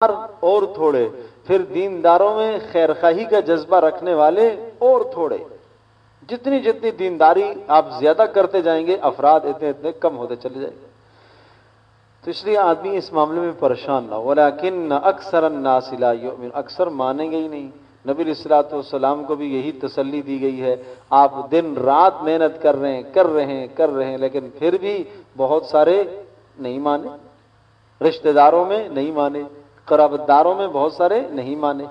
اور تھوڑے، پھر دینداروں میں خیر خواہی کا جذبہ رکھنے والے اور تھوڑے. جتنی جتنی دینداری آپ زیادہ کرتے جائیں گے افراد اتنے اتنے کم ہوتے چلے جائیں گے. تو اس لیے آدمی اس معاملے میں پریشان نہ ہو. ولیکن اکثر الناس لا یؤمن، اکثر مانیں گے ہی نہیں. نبی علیہ الصلوۃ والسلام کو بھی یہی تسلی دی گئی ہے، آپ دن رات محنت کر رہے ہیں لیکن پھر بھی بہت سارے نہیں مانے، رشتہ داروں میں نہیں مانے، قرابت داروں میں بہت سارے نہیں مانے.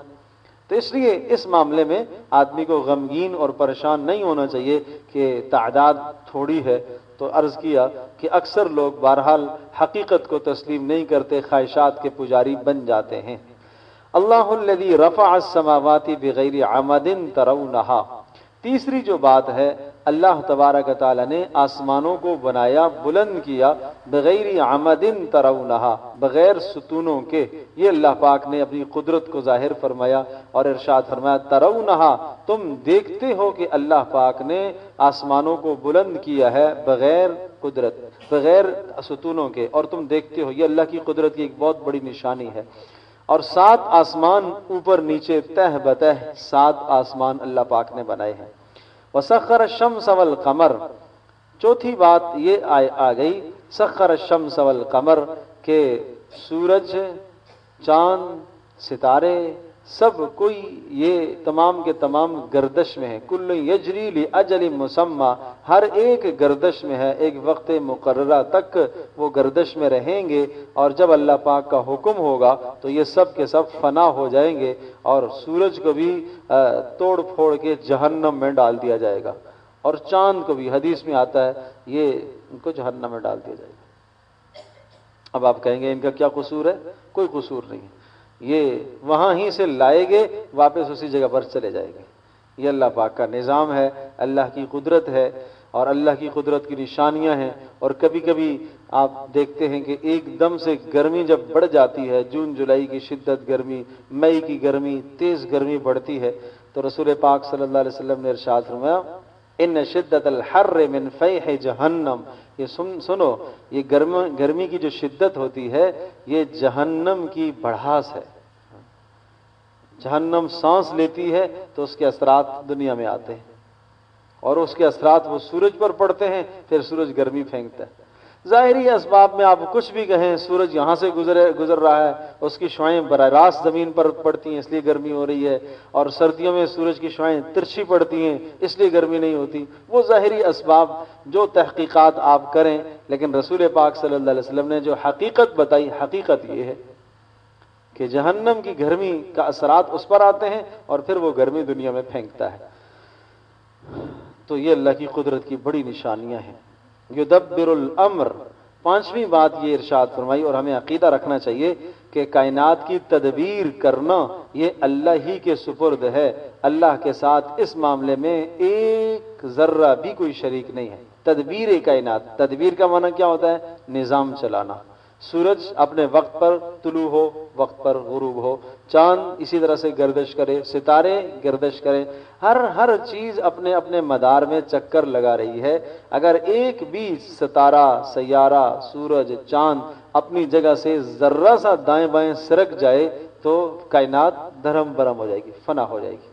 تو اس لیے اس معاملے میں آدمی کو غمگین اور پریشان نہیں ہونا چاہیے کہ تعداد تھوڑی ہے. تو عرض کیا کہ اکثر لوگ بہرحال حقیقت کو تسلیم نہیں کرتے، خواہشات کے پجاری بن جاتے ہیں. اللہ الذی رفع السماوات بغیر عمد ترونہا. تیسری جو بات ہے، اللہ تبارک تعالیٰ نے آسمانوں کو بنایا، بلند کیا، بغیر عمد ترونہا، بغیر ستونوں کے. یہ اللہ پاک نے اپنی قدرت کو ظاہر فرمایا اور ارشاد فرمایا ترونہا، تم دیکھتے ہو کہ اللہ پاک نے آسمانوں کو بلند کیا ہے بغیر قدرت، بغیر ستونوں کے، اور تم دیکھتے ہو. یہ اللہ کی قدرت کی ایک بہت بڑی نشانی ہے. اور 7 آسمان اوپر نیچے تہ بتہ 7 آسمان اللہ پاک نے بنائے ہیں. وسخر الشمس والقمر. چوتھی بات یہ آ گئی سخر الشمس والقمر کہ سورج، چاند، ستارے سب کوئی یہ تمام کے تمام گردش میں ہے. کل یجری لاجل مسمى، ہر ایک گردش میں ہے، ایک وقت مقررہ تک وہ گردش میں رہیں گے، اور جب اللہ پاک کا حکم ہوگا تو یہ سب کے سب فنا ہو جائیں گے، اور سورج کو بھی توڑ پھوڑ کے جہنم میں ڈال دیا جائے گا، اور چاند کو بھی حدیث میں آتا ہے یہ ان کو جہنم میں ڈال دیا جائے گا. اب آپ کہیں گے ان کا کیا قصور ہے؟ کوئی قصور نہیں ہے، یہ وہاں ہی سے لائے گے واپس اسی جگہ پر چلے جائے گے. یہ اللہ پاک کا نظام ہے، اللہ کی قدرت ہے، اور اللہ کی قدرت کی نشانیاں ہیں. اور کبھی کبھی آپ دیکھتے ہیں کہ ایک دم سے گرمی جب بڑھ جاتی ہے، جون جولائی کی شدت گرمی، مئی کی گرمی، تیز گرمی بڑھتی ہے، تو رسول پاک صلی اللہ علیہ وسلم نے ارشاد فرمایا ان شدت الحر من فیح جہنم. یہ سنو، یہ گرمی کی جو شدت ہوتی ہے یہ جہنم کی بڑھاس ہے. جہنم سانس لیتی ہے تو اس کے اثرات دنیا میں آتے ہیں، اور اس کے اثرات وہ سورج پر پڑتے ہیں، پھر سورج گرمی پھینکتا ہے. ظاہری اسباب میں آپ کچھ بھی کہیں، سورج یہاں سے گزر رہا ہے، اس کی شعاعیں براہ راست زمین پر پڑتی ہیں اس لیے گرمی ہو رہی ہے، اور سردیوں میں سورج کی شعاعیں ترچھی پڑتی ہیں اس لیے گرمی نہیں ہوتی. وہ ظاہری اسباب جو تحقیقات آپ کریں، لیکن رسول پاک صلی اللہ علیہ وسلم نے جو حقیقت بتائی، حقیقت یہ ہے کہ جہنم کی گرمی کا اثرات اس پر آتے ہیں اور پھر وہ گرمی دنیا میں پھینکتا ہے. تو یہ اللہ کی قدرت کی بڑی نشانیاں ہیں. یدبر الامر. 5ویں بات یہ ارشاد فرمائی، اور ہمیں عقیدہ رکھنا چاہیے کہ کائنات کی تدبیر کرنا یہ اللہ ہی کے سپرد ہے. اللہ کے ساتھ اس معاملے میں ایک ذرہ بھی کوئی شریک نہیں ہے. تدبیر کائنات، تدبیر کا معنی کیا ہوتا ہے؟ نظام چلانا. سورج اپنے وقت پر طلوع ہو، وقت پر غروب ہو، چاند اسی طرح سے گردش کرے، ستارے گردش کریں، ہر چیز اپنے اپنے مدار میں چکر لگا رہی ہے. اگر ایک بھی ستارہ، سیارہ، سورج، چاند اپنی جگہ سے ذرہ سا دائیں بائیں سرک جائے تو کائنات دھرم برم ہو جائے گی، فنا ہو جائے گی.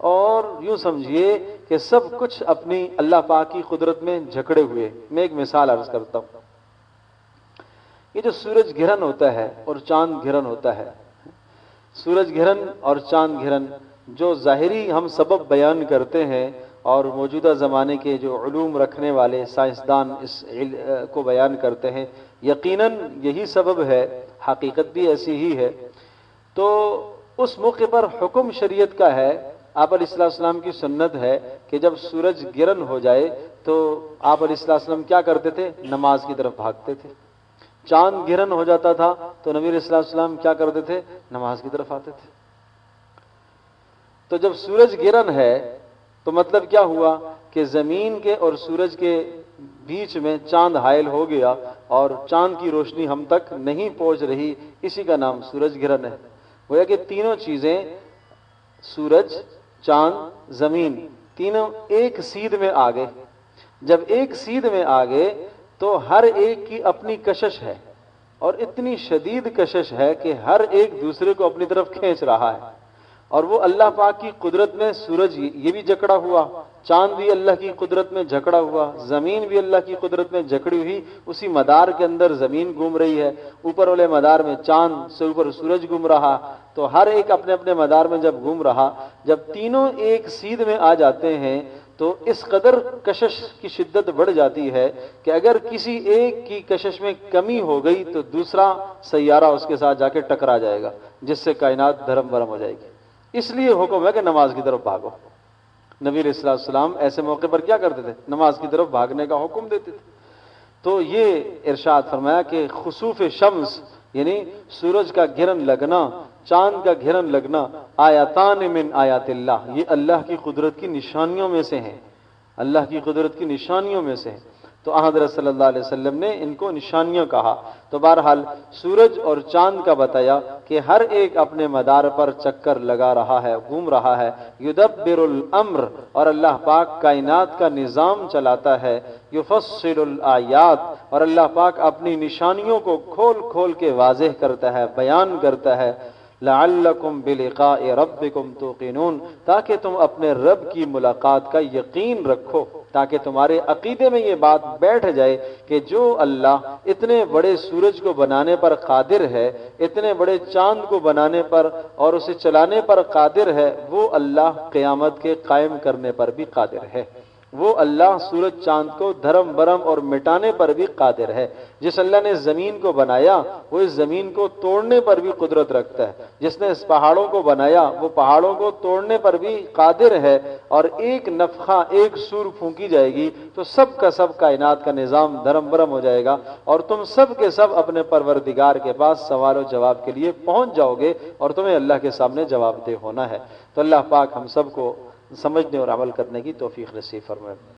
اور یوں سمجھیے کہ سب کچھ اپنی اللہ پاک کی قدرت میں جھکڑے ہوئے. میں ایک مثال عرض کرتا ہوں. یہ جو سورج گرہن ہوتا ہے اور چاند گرہن ہوتا ہے، سورج گرہن اور چاند گرہن جو ظاہری ہم سبب بیان کرتے ہیں، اور موجودہ زمانے کے جو علوم رکھنے والے سائنسدان اس کو بیان کرتے ہیں، یقیناً یہی سبب ہے، حقیقت بھی ایسی ہی ہے. تو اس موقع پر حکم شریعت کا ہے، آپ علیہ السلام کی سنت ہے کہ جب سورج گرہن ہو جائے تو آپ علیہ السلام کیا کرتے تھے؟ نماز کی طرف بھاگتے تھے. چاند گرہن ہو جاتا تھا تو نبی علیہ السلام کیا کرتے تھے؟ نماز کی طرف آتے تھے. تو جب سورج گرہن ہے تو مطلب کیا ہوا کہ زمین کے اور سورج کے بیچ میں چاند حائل ہو گیا، اور چاند کی روشنی ہم تک نہیں پہنچ رہی، اسی کا نام سورج گرہن ہے. گویا کہ تینوں چیزیں، سورج، چاند، زمین، تینوں ایک سیدھ میں آ گئے. جب ایک سیدھ میں آ گئے تو ہر ایک کی اپنی کشش ہے. اور اتنی شدید کشش ہے کہ ہر ایک دوسرے کو اپنی طرف کھینچ رہا ہے. اور وہ اللہ پاک کی قدرت میں سورج یہ بھی جکڑا ہوا، چاند بھی اللہ کی قدرت میں جکڑا ہوا، زمین بھی اللہ کی قدرت میں جکڑی ہوئی، اسی مدار کے اندر زمین گھوم رہی ہے، اوپر والے مدار میں چاند سے اوپر سورج گھوم رہا. تو ہر ایک اپنے اپنے مدار میں جب گھوم رہا، جب تینوں ایک سیدھ میں آ جاتے ہیں تو اس قدر کشش کی شدت بڑھ جاتی ہے کہ اگر کسی ایک کی کشش میں کمی ہو گئی تو دوسرا سیارہ اس کے ساتھ جا کے ٹکرا جائے گا، جس سے کائنات دھرم برم ہو جائے گی. اس لیے حکم ہے کہ نماز کی طرف بھاگو. نبی علیہ الصلوۃ والسلام ایسے موقع پر کیا کرتے تھے؟ نماز کی طرف بھاگنے کا حکم دیتے تھے. تو یہ ارشاد فرمایا کہ خسوف شمس یعنی سورج کا گرہن لگنا، چاند کا گرہن لگنا، آیاتان من آیات اللہ، یہ اللہ کی قدرت کی نشانیوں میں سے ہیں، اللہ کی قدرت کی نشانیوں میں سے ہیں. تو حضرت صلی اللہ علیہ وسلم نے ان کو نشانیاں کہا. تو بہرحال سورج اور چاند کا بتایا کہ ہر ایک اپنے مدار پر چکر لگا رہا ہے، گھوم رہا ہے. یدبر الامر، اور اللہ پاک کائنات کا نظام چلاتا ہے. یفصل الآیات، اور اللہ پاک اپنی نشانیوں کو کھول کھول کے واضح کرتا ہے، بیان کرتا ہے. لعلکم بلقاء ربکم توقنون، تاکہ تم اپنے رب کی ملاقات کا یقین رکھو، تاکہ تمہارے عقیدے میں یہ بات بیٹھ جائے کہ جو اللہ اتنے بڑے سورج کو بنانے پر قادر ہے، اتنے بڑے چاند کو بنانے پر اور اسے چلانے پر قادر ہے، وہ اللہ قیامت کے قائم کرنے پر بھی قادر ہے. وہ اللہ سورج چاند کو دھرم برم اور مٹانے پر بھی قادر ہے. جس اللہ نے زمین کو بنایا وہ اس زمین کو توڑنے پر بھی قدرت رکھتا ہے. جس نے اس پہاڑوں کو بنایا وہ پہاڑوں کو توڑنے پر بھی قادر ہے. اور ایک نفخہ، ایک سور پھونکی جائے گی تو سب کا سب کائنات کا نظام دھرم برم ہو جائے گا، اور تم سب کے سب اپنے پروردگار کے پاس سوال و جواب کے لیے پہنچ جاؤ گے، اور تمہیں اللہ کے سامنے جواب دہ ہونا ہے. تو اللہ پاک ہم سب کو سمجھنے اور عمل کرنے کی توفیق نصیب فرمائے.